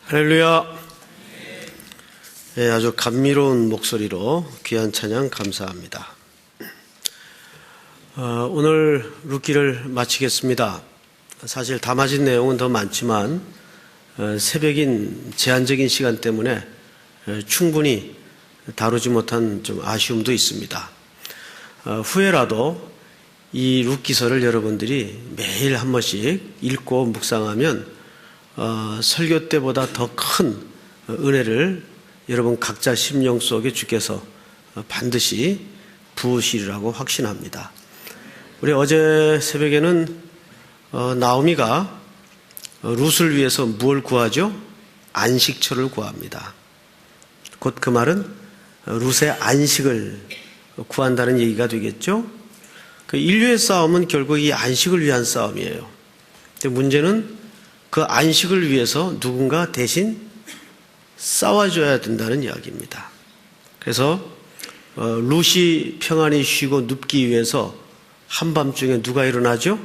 할렐루야. 네, 아주 감미로운 목소리로 귀한 찬양 감사합니다. 오늘 룻기를 마치겠습니다. 사실 담아진 내용은 더 많지만 새벽인 제한적인 시간 때문에 충분히 다루지 못한 좀 아쉬움도 있습니다. 후에라도 이 룻기서를 여러분들이 매일 한 번씩 읽고 묵상하면 설교 때보다 더 큰 은혜를 여러분 각자 심령 속에 주께서 반드시 부으시리라고 확신합니다. 우리 어제 새벽에는 나오미가 룻을 위해서 무엇을 구하죠? 안식처를 구합니다. 곧 그 말은 룻의 안식을 구한다는 얘기가 되겠죠? 그 인류의 싸움은 결국 이 안식을 위한 싸움이에요. 근데 문제는 그 안식을 위해서 누군가 대신 싸워줘야 된다는 이야기입니다. 그래서 룻이 평안히 쉬고 눕기 위해서 한밤중에 누가 일어나죠?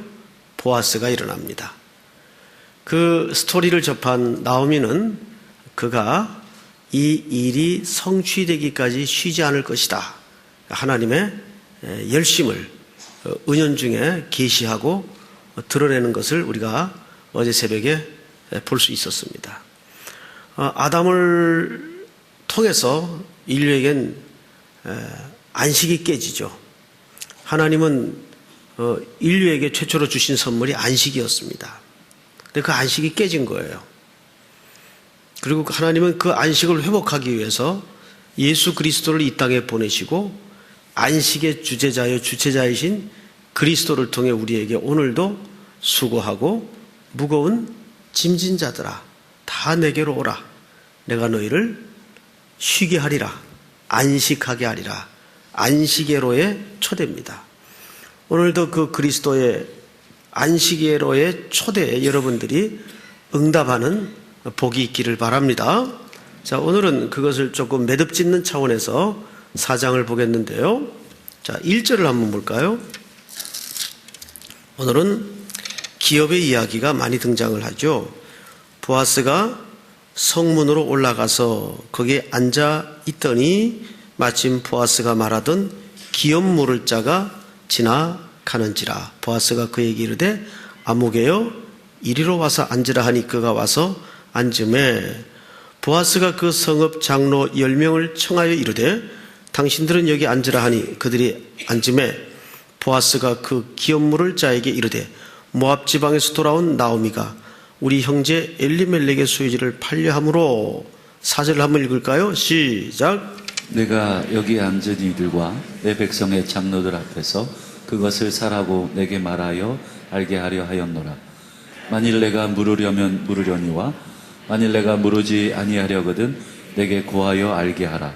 보아스가 일어납니다. 그 스토리를 접한 나오미는 그가 이 일이 성취되기까지 쉬지 않을 것이다. 하나님의 열심을 은연중에 계시하고 드러내는 것을 우리가 어제 새벽에 볼 수 있었습니다. 아담을 통해서 인류에겐 안식이 깨지죠. 하나님은 인류에게 최초로 주신 선물이 안식이었습니다. 근데 그 안식이 깨진 거예요. 그리고 하나님은 그 안식을 회복하기 위해서 예수 그리스도를 이 땅에 보내시고 안식의 주체자이신 그리스도를 통해 우리에게 오늘도 수고하고 무거운 짐진 자들아 다 내게로 오라. 내가 너희를 쉬게 하리라. 안식하게 하리라. 안식예로의 초대입니다. 오늘도 그 그리스도의 안식예로의 초대에 여러분들이 응답하는 복이 있기를 바랍니다. 자, 오늘은 그것을 조금 매듭짓는 차원에서 4장을 보겠는데요. 자, 1절을 한번 볼까요? 오늘은 기업의 이야기가 많이 등장을 하죠. 보아스가 성문으로 올라가서 거기에 앉아 있더니 마침 보아스가 말하던 기업 물을 자가 지나가는지라. 보아스가 그에게 이르되 아무개여 이리로 와서 앉으라 하니 그가 와서 앉음에 보아스가 그 성읍 장로 10명을 청하여 이르되 당신들은 여기 앉으라 하니 그들이 앉음에 보아스가 그 기업 물을 자에게 이르되 모압 지방에서 돌아온 나오미가 우리 형제 엘리멜렉의 소유지를 팔려 함으로. 4절을 한번 읽을까요? 시작. 내가 여기 앉은 이들과 내 백성의 장로들 앞에서 그것을 사라고 내게 말하여 알게 하려 하였노라. 만일 내가 물으려면 물으려니와 만일 내가 물으지 아니하려거든 내게 고하여 알게 하라.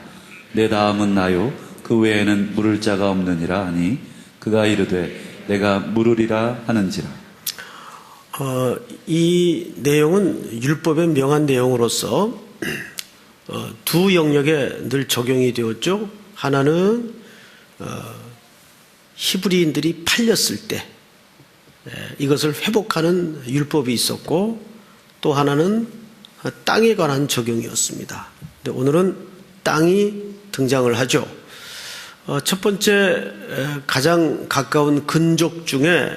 내 다음은 나요 그 외에는 물을 자가 없느니라 하니 그가 이르되 내가 물으리라 하는지라. 이 내용은 율법의 명한 내용으로서 두 영역에 늘 적용이 되었죠. 하나는 히브리인들이 팔렸을 때 이것을 회복하는 율법이 있었고, 또 하나는 땅에 관한 적용이었습니다. 근데 오늘은 땅이 등장을 하죠. 첫 번째 가장 가까운 근족 중에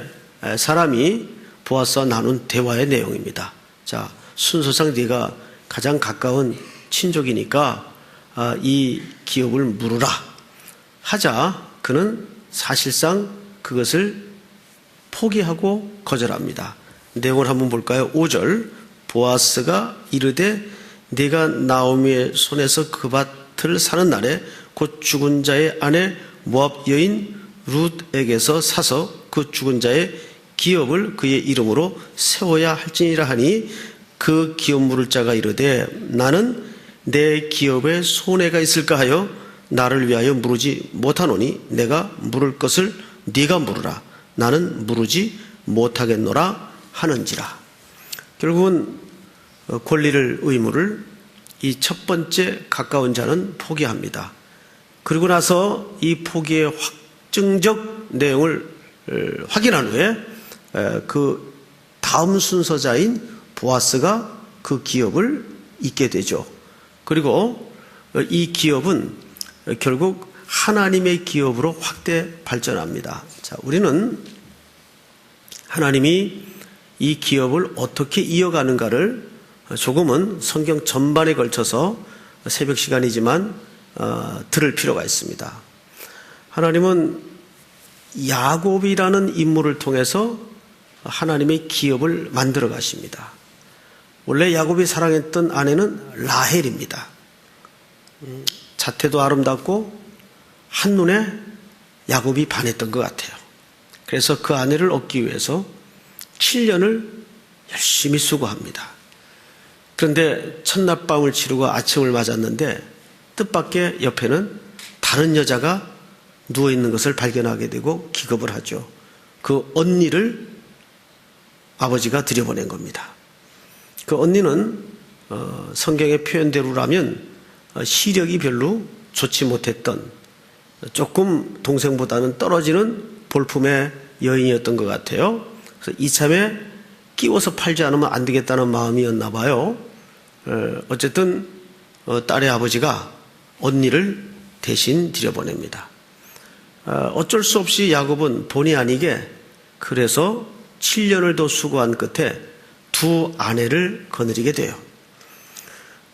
사람이 보아스와 나눈 대화의 내용입니다. 자, 순서상 네가 가장 가까운 친족이니까 이 기업을 물으라 하자 그는 사실상 그것을 포기하고 거절합니다. 내용을 한번 볼까요? 5절. 보아스가 이르되 네가 나오미의 손에서 그 밭을 사는 날에 곧 죽은 자의 아내 모압 여인 룻에게서 사서 그 죽은 자의 기업을 그의 이름으로 세워야 할지니라 하니 그 기업 물을 자가 이르되 나는 내 기업에 손해가 있을까 하여 나를 위하여 물으지 못하노니 내가 물을 것을 네가 물으라. 나는 물으지 못하겠노라 하는지라. 결국은 권리를 의무를 이 첫 번째 가까운 자는 포기합니다. 그리고 나서 이 포기의 확증적 내용을 확인한 후에 그 다음 순서자인 보아스가 그 기업을 있게 되죠. 그리고 이 기업은 결국 하나님의 기업으로 확대 발전합니다. 자, 우리는 하나님이 이 기업을 어떻게 이어가는가를 조금은 성경 전반에 걸쳐서 새벽 시간이지만 들을 필요가 있습니다. 하나님은 야곱이라는 인물을 통해서 하나님의 기업을 만들어 가십니다. 원래 야곱이 사랑했던 아내는 라헬입니다. 자태도 아름답고 한눈에 야곱이 반했던 것 같아요. 그래서 그 아내를 얻기 위해서 7년을 열심히 수고합니다. 그런데 첫날밤을 치르고 아침을 맞았는데 뜻밖의 옆에는 다른 여자가 누워있는 것을 발견하게 되고 기겁을 하죠. 그 언니를 아버지가 들여보낸 겁니다. 그 언니는 성경의 표현대로라면 시력이 별로 좋지 못했던 조금 동생보다는 떨어지는 볼품의 여인이었던 것 같아요. 그래서 이참에 끼워서 팔지 않으면 안 되겠다는 마음이었나 봐요. 어쨌든 딸의 아버지가 언니를 대신 들여보냅니다. 어쩔 수 없이 야곱은 본의 아니게 그래서 7년을 더 수고한 끝에 두 아내를 거느리게 돼요.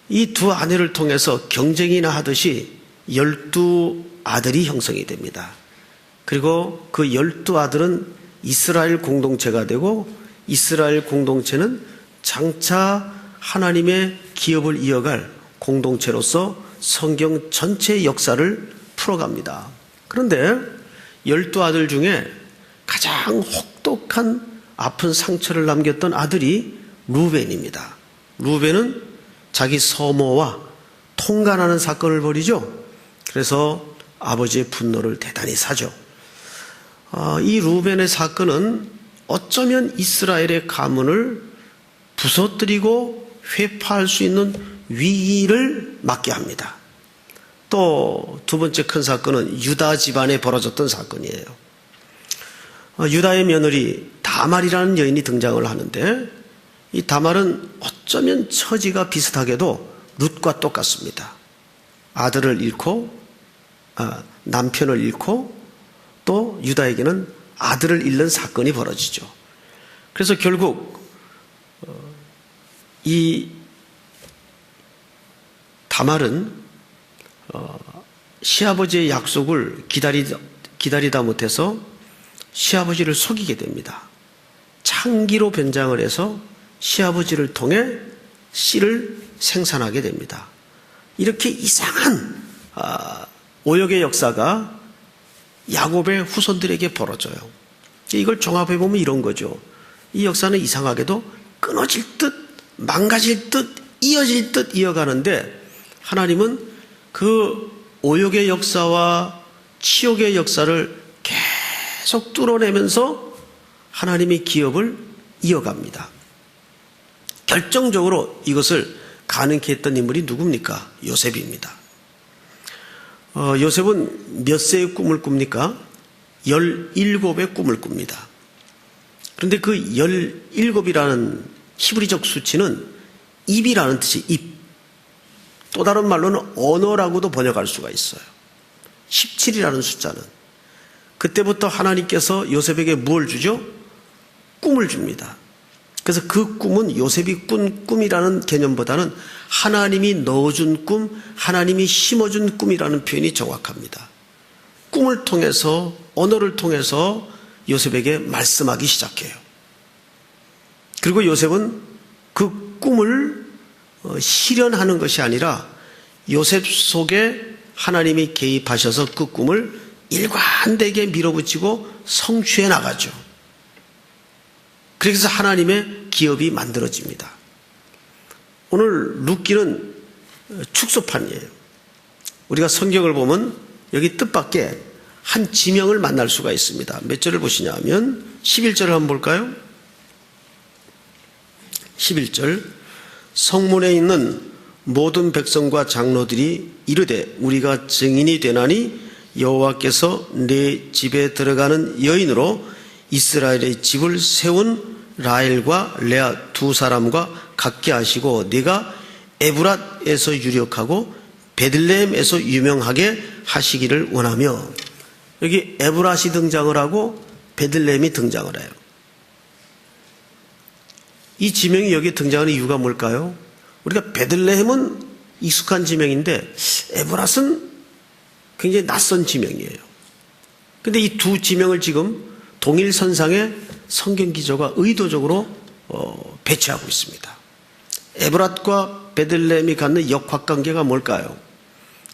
이 두 아내를 통해서 경쟁이나 하듯이 12아들이 형성이 됩니다. 그리고 그 12아들은 이스라엘 공동체가 되고 이스라엘 공동체는 장차 하나님의 기업을 이어갈 공동체로서 성경 전체의 역사를 풀어갑니다. 그런데 12아들 중에 가장 혹독한 아픈 상처를 남겼던 아들이 루벤입니다. 루벤은 자기 서모와 통간하는 사건을 벌이죠. 그래서 아버지의 분노를 대단히 사죠. 이 루벤의 사건은 어쩌면 이스라엘의 가문을 부서뜨리고 회파할 수 있는 위기를 맞게 합니다. 또 두 번째 큰 사건은 유다 집안에 벌어졌던 사건이에요. 유다의 며느리 다말이라는 여인이 등장을 하는데 이 다말은 어쩌면 처지가 비슷하게도 룻과 똑같습니다. 아들을 잃고 남편을 잃고 또 유다에게는 아들을 잃는 사건이 벌어지죠. 그래서 결국 이 다말은 시아버지의 약속을 기다리다 못해서 시아버지를 속이게 됩니다. 창기로 변장을 해서 시아버지를 통해 씨를 생산하게 됩니다. 이렇게 이상한 오역의 역사가 야곱의 후손들에게 벌어져요. 이걸 종합해 보면 이런 거죠. 이 역사는 이상하게도 끊어질 듯 망가질 듯 이어질 듯 이어가는데 하나님은 그 오역의 역사와 치욕의 역사를 계속 뚫어내면서 하나님의 기업을 이어갑니다. 결정적으로 이것을 가능케 했던 인물이 누굽니까? 요셉입니다. 요셉은 몇 세의 꿈을 꿉니까? 17의 꿈을 꿉니다. 그런데 그 17이라는 히브리적 수치는 입이라는 뜻이 입. 또 다른 말로는 언어라고도 번역할 수가 있어요. 17이라는 숫자는. 그때부터 하나님께서 요셉에게 무엇을 주죠? 꿈을 줍니다. 그래서 그 꿈은 요셉이 꾼 꿈이라는 개념보다는 하나님이 넣어준 꿈, 하나님이 심어준 꿈이라는 표현이 정확합니다. 꿈을 통해서, 언어를 통해서 요셉에게 말씀하기 시작해요. 그리고 요셉은 그 꿈을 실현하는 것이 아니라 요셉 속에 하나님이 개입하셔서 그 꿈을 일관되게 밀어붙이고 성취해 나가죠. 그래서 하나님의 기업이 만들어집니다. 오늘 룻기는 축소판이에요. 우리가 성경을 보면 여기 뜻밖의 한 지명을 만날 수가 있습니다. 몇 절을 보시냐 하면 11절을 한번 볼까요? 11절 성문에 있는 모든 백성과 장로들이 이르되 우리가 증인이 되나니 여호와께서 내 집에 들어가는 여인으로 이스라엘의 집을 세운 라헬과 레아 두 사람과 같게 하시고 네가 에브랏에서 유력하고 베들레헴에서 유명하게 하시기를 원하며, 여기 에브랏이 등장을 하고 베들레헴이 등장을 해요. 이 지명이 여기에 등장하는 이유가 뭘까요? 우리가 베들레헴은 익숙한 지명인데 에브랏은 굉장히 낯선 지명이에요. 그런데 이 두 지명을 지금 동일선상에 성경 기조가 의도적으로 배치하고 있습니다. 에브랏과 베들레헴이 갖는 역학관계가 뭘까요?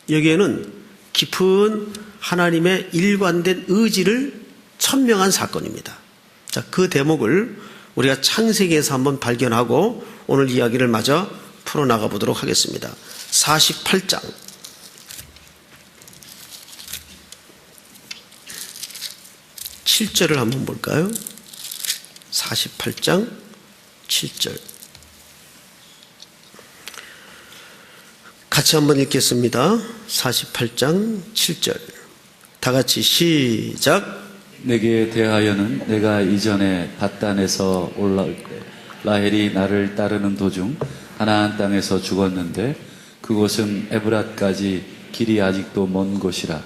여기에는 깊은 하나님의 일관된 의지를 천명한 사건입니다. 자, 그 대목을 우리가 창세기에서 한번 발견하고 오늘 이야기를 마저 풀어나가 보도록 하겠습니다. 48장 7절을 한번 볼까요? 48장 7절 같이 한번 읽겠습니다. 48장 7절 다 같이 시작. 내게 대하여는 내가 이전에 밧단에서 올라올 때 라헬이 나를 따르는 도중 가나안 땅에서 죽었는데 그곳은 에브랏까지 길이 아직도 먼 곳이라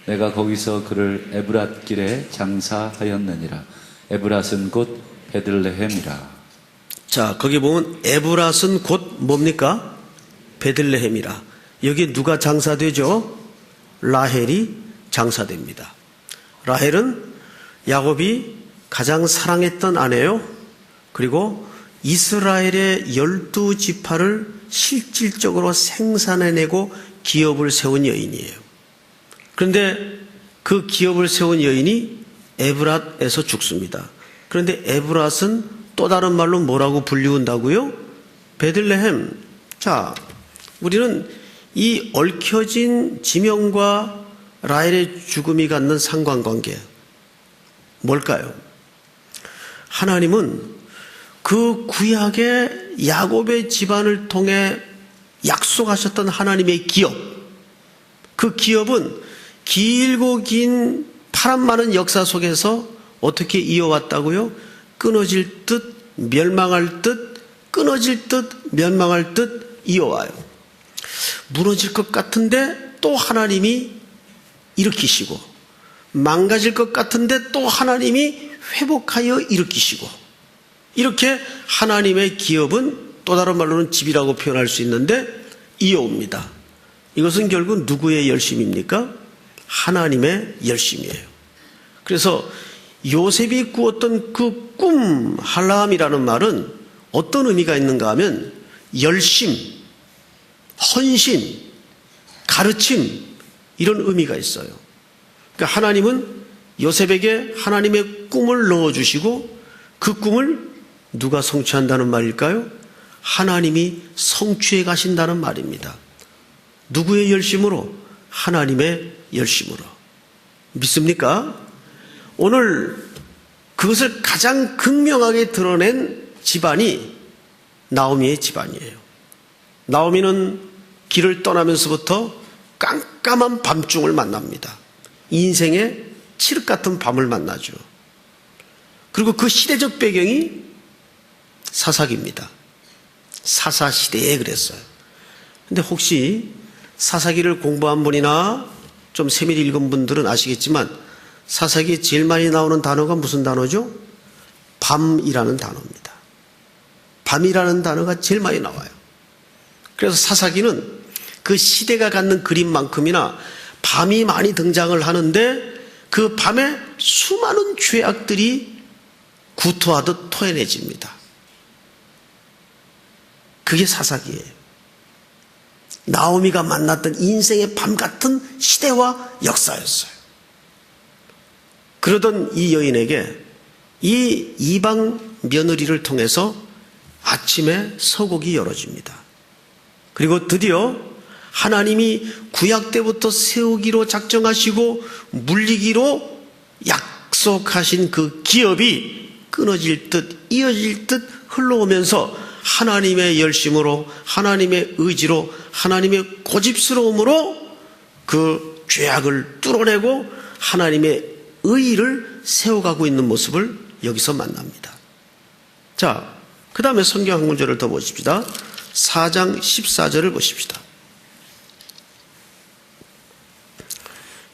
내가 거기서 그를 에브랏 길에 장사하였느니라. 에브랏은 곧 베들레헴이라. 자, 거기 보면 에브랏은 곧 뭡니까? 베들레헴이라. 여기 누가 장사되죠? 라헬이 장사됩니다. 라헬은 야곱이 가장 사랑했던 아내요. 그리고 이스라엘의 12지파를 실질적으로 생산해내고 기업을 세운 여인이에요. 그런데 그 기업을 세운 여인이 에브랏에서 죽습니다. 그런데 에브랏은 또 다른 말로 뭐라고 불리운다고요? 베들레헴. 자, 우리는 이 얽혀진 지명과 라헬의 죽음이 갖는 상관관계 뭘까요? 하나님은 그 구약의 야곱의 집안을 통해 약속하셨던 하나님의 기업, 그 기업은 길고 긴 파란 많은 역사 속에서 어떻게 이어왔다고요? 끊어질 듯 멸망할 듯 끊어질 듯 멸망할 듯 이어와요. 무너질 것 같은데 또 하나님이 일으키시고, 망가질 것 같은데 또 하나님이 회복하여 일으키시고, 이렇게 하나님의 기업은 또 다른 말로는 집이라고 표현할 수 있는데 이어옵니다. 이것은 결국 누구의 열심입니까? 하나님의 열심이에요. 그래서 요셉이 꾸었던 그 꿈, 할람이라는 말은 어떤 의미가 있는가 하면 열심, 헌신, 가르침, 이런 의미가 있어요. 그러니까 하나님은 요셉에게 하나님의 꿈을 넣어주시고 그 꿈을 누가 성취한다는 말일까요? 하나님이 성취해 가신다는 말입니다. 누구의 열심으로? 하나님의 열심으로. 믿습니까? 오늘 그것을 가장 극명하게 드러낸 집안이 나오미의 집안이에요. 나오미는 길을 떠나면서부터 깜깜한 밤중을 만납니다. 인생의 칠흑 같은 밤을 만나죠. 그리고 그 시대적 배경이 사사기입니다. 사사시대에 그랬어요. 근데 혹시 사사기를 공부한 분이나 좀 세밀히 읽은 분들은 아시겠지만 사사기에 제일 많이 나오는 단어가 무슨 단어죠? 밤이라는 단어입니다. 밤이라는 단어가 제일 많이 나와요. 그래서 사사기는 그 시대가 갖는 그림만큼이나 밤이 많이 등장을 하는데 그 밤에 수많은 죄악들이 구토하듯 토해내집니다. 그게 사사기예요. 나오미가 만났던 인생의 밤 같은 시대와 역사였어요. 그러던 이 여인에게 이 이방 며느리를 통해서 아침에 서곡이 열어집니다. 그리고 드디어 하나님이 구약 때부터 세우기로 작정하시고 물리기로 약속하신 그 기업이 끊어질 듯 이어질 듯 흘러오면서 하나님의 열심으로, 하나님의 의지로, 하나님의 고집스러움으로 그 죄악을 뚫어내고 하나님의 의의를 세워가고 있는 모습을 여기서 만납니다. 자, 그 다음에 성경 한 구절을 더 보십시다. 4장 14절을 보십시다.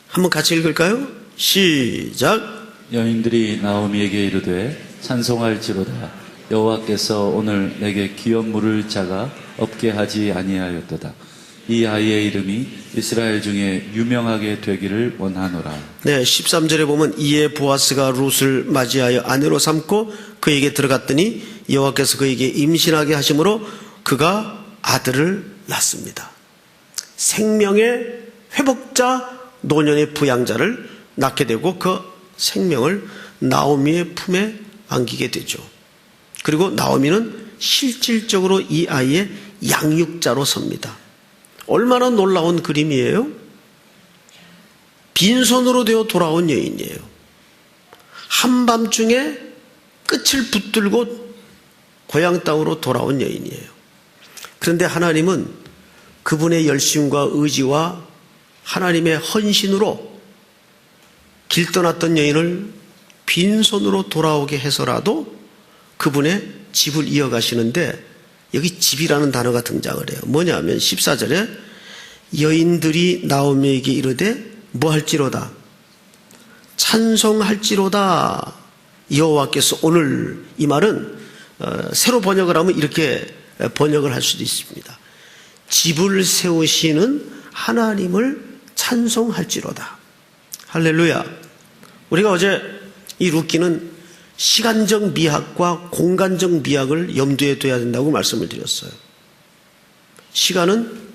한번 같이 읽을까요? 시작. 여인들이 나오미에게 이르되 찬송할지로다 여호와께서 오늘 내게 기업 물을 자가 없게 하지 아니하였도다. 이 아이의 이름이 이스라엘 중에 유명하게 되기를 원하노라. 네, 13절에 보면 이에 보아스가 룻을 맞이하여 아내로 삼고 그에게 들어갔더니 여호와께서 그에게 임신하게 하심으로 그가 아들을 낳습니다. 생명의 회복자, 노년의 부양자를 낳게 되고 그 생명을 나오미의 품에 안기게 되죠. 그리고 나오미는 실질적으로 이 아이의 양육자로 섭니다. 얼마나 놀라운 그림이에요? 빈손으로 되어 돌아온 여인이에요. 한밤중에 끝을 붙들고 고향 땅으로 돌아온 여인이에요. 그런데 하나님은 그분의 열심과 의지와 하나님의 헌신으로 길 떠났던 여인을 빈손으로 돌아오게 해서라도 그분의 집을 이어가시는데 여기 집이라는 단어가 등장을 해요. 뭐냐면 14절에 여인들이 나오미에게 이르되 뭐 할지로다 찬송할지로다 여호와께서 오늘. 이 말은 새로 번역을 하면 이렇게 번역을 할 수도 있습니다. 집을 세우시는 하나님을 찬송할지로다. 할렐루야. 우리가 어제 이 룻기는 시간적 미학과 공간적 미학을 염두에 둬야 된다고 말씀을 드렸어요. 시간은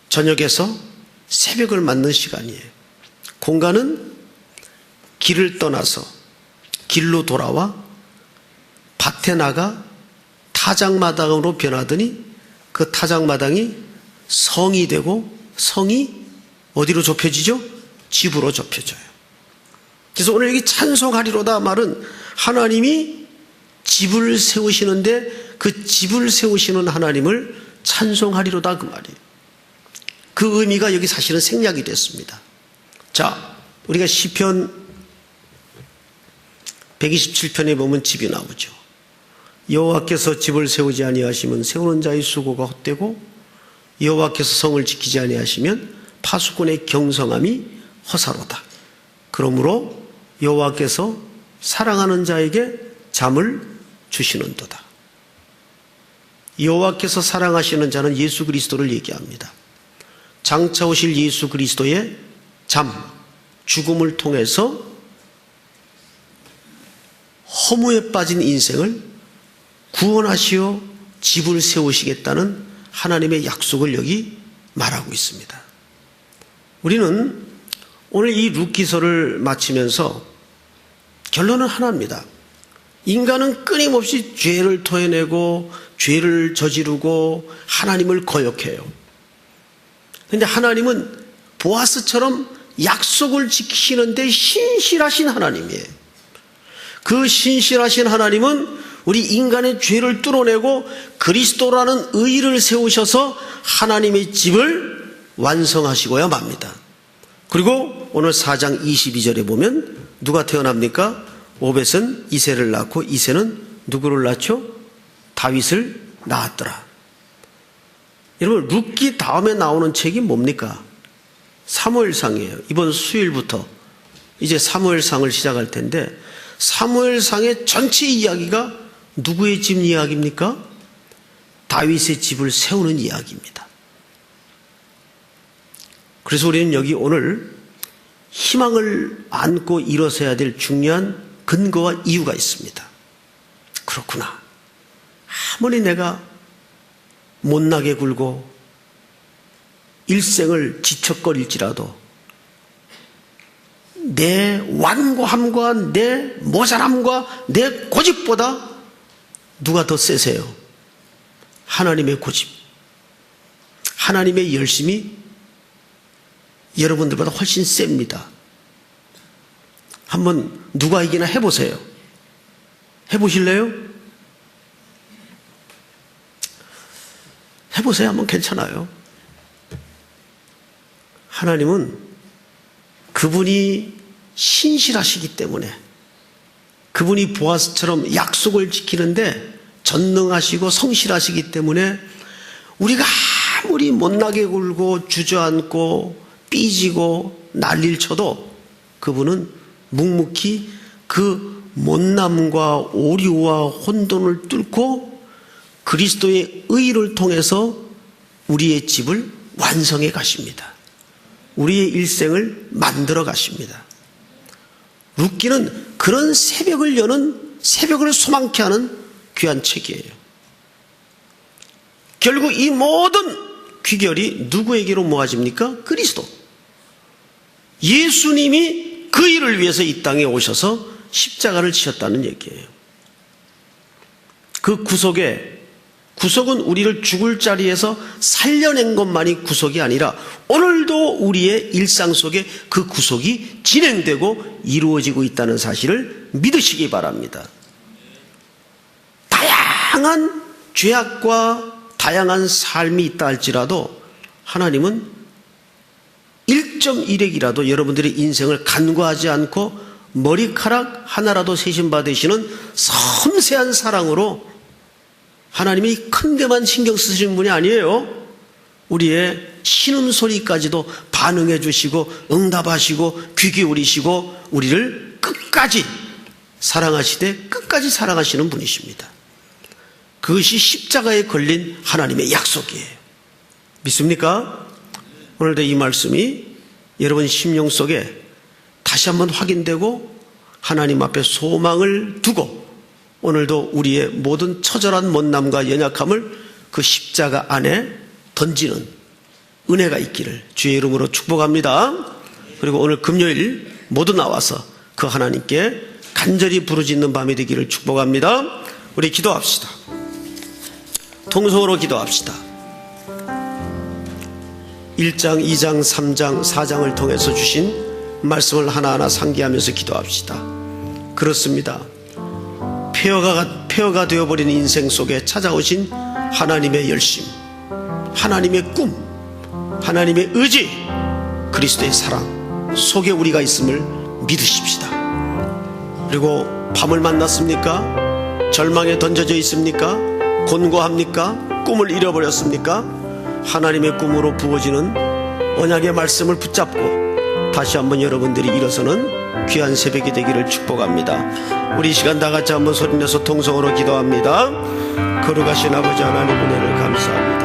저녁에서 새벽을 맞는 시간이에요. 공간은 길을 떠나서 길로 돌아와 밭에 나가 타작마당으로 변하더니 그 타작마당이 성이 되고 성이 어디로 좁혀지죠? 집으로 좁혀져요. 그래서 오늘 여기 찬송하리로다 말은 하나님이 집을 세우시는데 그 집을 세우시는 하나님을 찬송하리로다 그 말이에요. 그 의미가 여기 사실은 생략이 됐습니다. 자, 우리가 시편 127편에 보면 집이 나오죠. 여호와께서 집을 세우지 아니하시면 세우는 자의 수고가 헛되고 여호와께서 성을 지키지 아니하시면 파수꾼의 경성함이 허사로다. 그러므로 여호와께서 사랑하는 자에게 잠을 주시는도다. 여호와께서 사랑하시는 자는 예수 그리스도를 얘기합니다. 장차 오실 예수 그리스도의 잠, 죽음을 통해서 허무에 빠진 인생을 구원하시어 집을 세우시겠다는 하나님의 약속을 여기 말하고 있습니다. 우리는 오늘 이 룻기서를 마치면서 결론은 하나입니다. 인간은 끊임없이 죄를 토해내고 죄를 저지르고 하나님을 거역해요. 그런데 하나님은 보아스처럼 약속을 지키시는데 신실하신 하나님이에요. 그 신실하신 하나님은 우리 인간의 죄를 뚫어내고 그리스도라는 의를 세우셔서 하나님의 집을 완성하시고야 맙니다. 그리고 오늘 4장 22절에 보면 누가 태어납니까? 오벳은 이새를 낳고 이새는 누구를 낳죠? 다윗을 낳았더라. 여러분 룻기 다음에 나오는 책이 뭡니까? 사무엘상이에요. 이번 수요일부터 이제 사무엘상을 시작할 텐데 사무엘상의 전체 이야기가 누구의 집 이야기입니까? 다윗의 집을 세우는 이야기입니다. 그래서 우리는 여기 오늘 희망을 안고 일어서야 될 중요한 근거와 이유가 있습니다. 그렇구나. 아무리 내가 못나게 굴고 일생을 지척거릴지라도 내 완고함과 내 모자람과 내 고집보다 누가 더 세세요? 하나님의 고집, 하나님의 열심이 여러분들보다 훨씬 셉니다. 한번 누가 이기나 해보세요. 해보실래요? 해보세요. 한번 괜찮아요. 하나님은 그분이 신실하시기 때문에 그분이 보아스처럼 약속을 지키는데 전능하시고 성실하시기 때문에 우리가 아무리 못나게 굴고 주저앉고 삐지고 난리를 쳐도 그분은 묵묵히 그 못남과 오류와 혼돈을 뚫고 그리스도의 의를 통해서 우리의 집을 완성해 가십니다. 우리의 일생을 만들어 가십니다. 룻기는 그런 새벽을 여는, 새벽을 소망케 하는 귀한 책이에요. 결국 이 모든 귀결이 누구에게로 모아집니까? 그리스도. 예수님이 그 일을 위해서 이 땅에 오셔서 십자가를 지셨다는 얘기예요. 그 구속은 우리를 죽을 자리에서 살려낸 것만이 구속이 아니라 오늘도 우리의 일상 속에 그 구속이 진행되고 이루어지고 있다는 사실을 믿으시기 바랍니다. 다양한 죄악과 다양한 삶이 있다 할지라도 하나님은 1.1핵이라도 여러분들의 인생을 간과하지 않고 머리카락 하나라도 세심받으시는 섬세한 사랑으로 하나님이 큰 데만 신경 쓰시는 분이 아니에요. 우리의 신음소리까지도 반응해 주시고 응답하시고 귀 기울이시고 우리를 끝까지 사랑하시되 끝까지 사랑하시는 분이십니다. 그것이 십자가에 걸린 하나님의 약속이에요. 믿습니까? 오늘도 이 말씀이 여러분 심령 속에 다시 한번 확인되고 하나님 앞에 소망을 두고 오늘도 우리의 모든 처절한 못남과 연약함을 그 십자가 안에 던지는 은혜가 있기를 주의 이름으로 축복합니다. 그리고 오늘 금요일 모두 나와서 그 하나님께 간절히 부르짖는 밤이 되기를 축복합니다. 우리 기도합시다. 통성으로 기도합시다. 1장, 2장, 3장, 4장을 통해서 주신 말씀을 하나하나 상기하면서 기도합시다. 그렇습니다. 폐허가 되어버린 인생 속에 찾아오신 하나님의 열심, 하나님의 꿈, 하나님의 의지, 그리스도의 사랑 속에 우리가 있음을 믿으십시다. 그리고 밤을 만났습니까? 절망에 던져져 있습니까? 곤고합니까? 꿈을 잃어버렸습니까? 하나님의 꿈으로 부어지는 언약의 말씀을 붙잡고 다시 한번 여러분들이 일어서는 귀한 새벽이 되기를 축복합니다. 우리 이 시간 다 같이 한번 소리내서 통성으로 기도합니다. 거룩하신 아버지 하나님 은혜를 감사합니다.